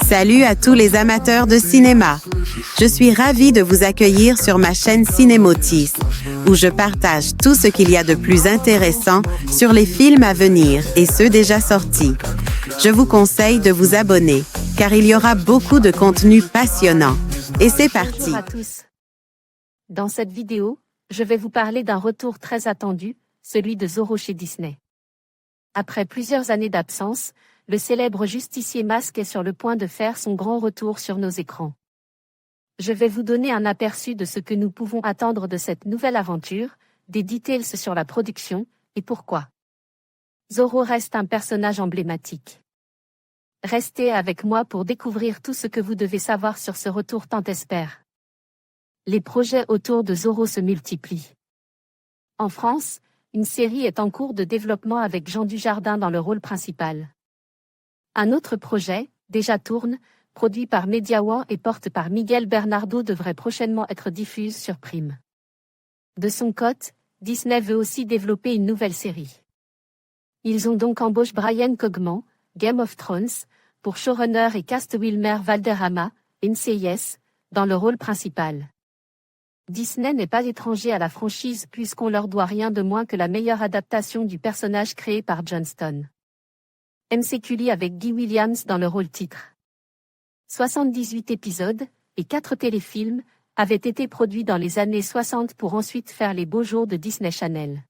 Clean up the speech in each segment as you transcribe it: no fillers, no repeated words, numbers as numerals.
Salut à tous les amateurs de cinéma. Je suis ravie de vous accueillir sur ma chaîne Cinémotis, où je partage tout ce qu'il y a de plus intéressant sur les films à venir et ceux déjà sortis. Je vous conseille de vous abonner, car il y aura beaucoup de contenu passionnant. Et c'est parti. Bonjour à tous. Dans cette vidéo, je vais vous parler d'un retour très attendu, celui de Zorro chez Disney. Après plusieurs années d'absence, le célèbre justicier masque est sur le point de faire son grand retour sur nos écrans. Je vais vous donner un aperçu de ce que nous pouvons attendre de cette nouvelle aventure, des details sur la production, et pourquoi. Zorro reste un personnage emblématique. Restez avec moi pour découvrir tout ce que vous devez savoir sur ce retour tant espère. Les projets autour de Zorro se multiplient. En France, une série est en cours de développement avec Jean Dujardin dans le rôle principal. Un autre projet, déjà tourne, produit par Media One et porte par Miguel Bernardo devrait prochainement être diffusé sur Prime. De son côté, Disney veut aussi développer une nouvelle série. Ils ont donc embauché Brian Cogman, Game of Thrones, pour showrunner et cast Wilmer Valderrama, NCIS, dans le rôle principal. Disney n'est pas étranger à la franchise puisqu'on leur doit rien de moins que la meilleure adaptation du personnage créé par Johnston. MCQLI avec Guy Williams dans le rôle titre. 78 épisodes, et 4 téléfilms, avaient été produits dans les années 60 pour ensuite faire les beaux jours de Disney Channel.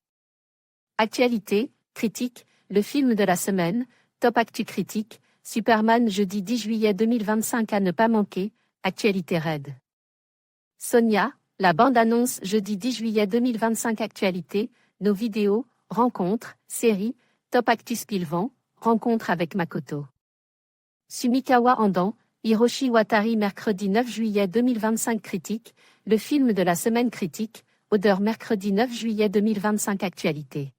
Actualité, critique, le film de la semaine, Top Actu Critique, Superman jeudi 10 juillet 2025 à ne pas manquer, actualité raide. Sonia, la bande-annonce jeudi 10 juillet 2025 actualité, nos vidéos, rencontres, séries, Top Actu Spilvan, rencontre avec Makoto. Sumikawa Andan, Hiroshi Watari mercredi 9 juillet 2025 critique, le film de la semaine critique, Odeur mercredi 9 juillet 2025 actualité.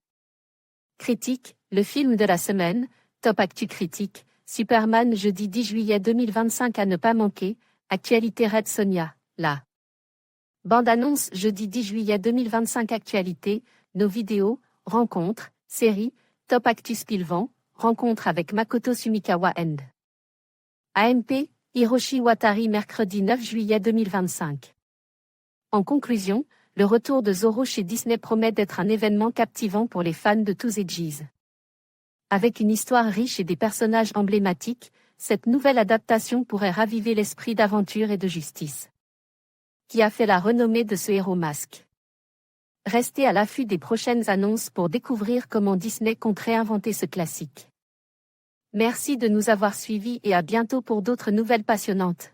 Critique, le film de la semaine, Top Actu Critique, Superman jeudi 10 juillet 2025 à ne pas manquer, actualité Red Sonia, la bande-annonce jeudi 10 juillet 2025 actualité, nos vidéos, rencontres, séries, Top Actu Spilvan, rencontre avec Makoto Sumikawa End. AMP, Hiroshi Watari mercredi 9 juillet 2025. En conclusion, le retour de Zorro chez Disney promet d'être un événement captivant pour les fans de tous ages. Avec une histoire riche et des personnages emblématiques, cette nouvelle adaptation pourrait raviver l'esprit d'aventure et de justice qui a fait la renommée de ce héros masque. Restez à l'affût des prochaines annonces pour découvrir comment Disney compte réinventer ce classique. Merci de nous avoir suivis et à bientôt pour d'autres nouvelles passionnantes.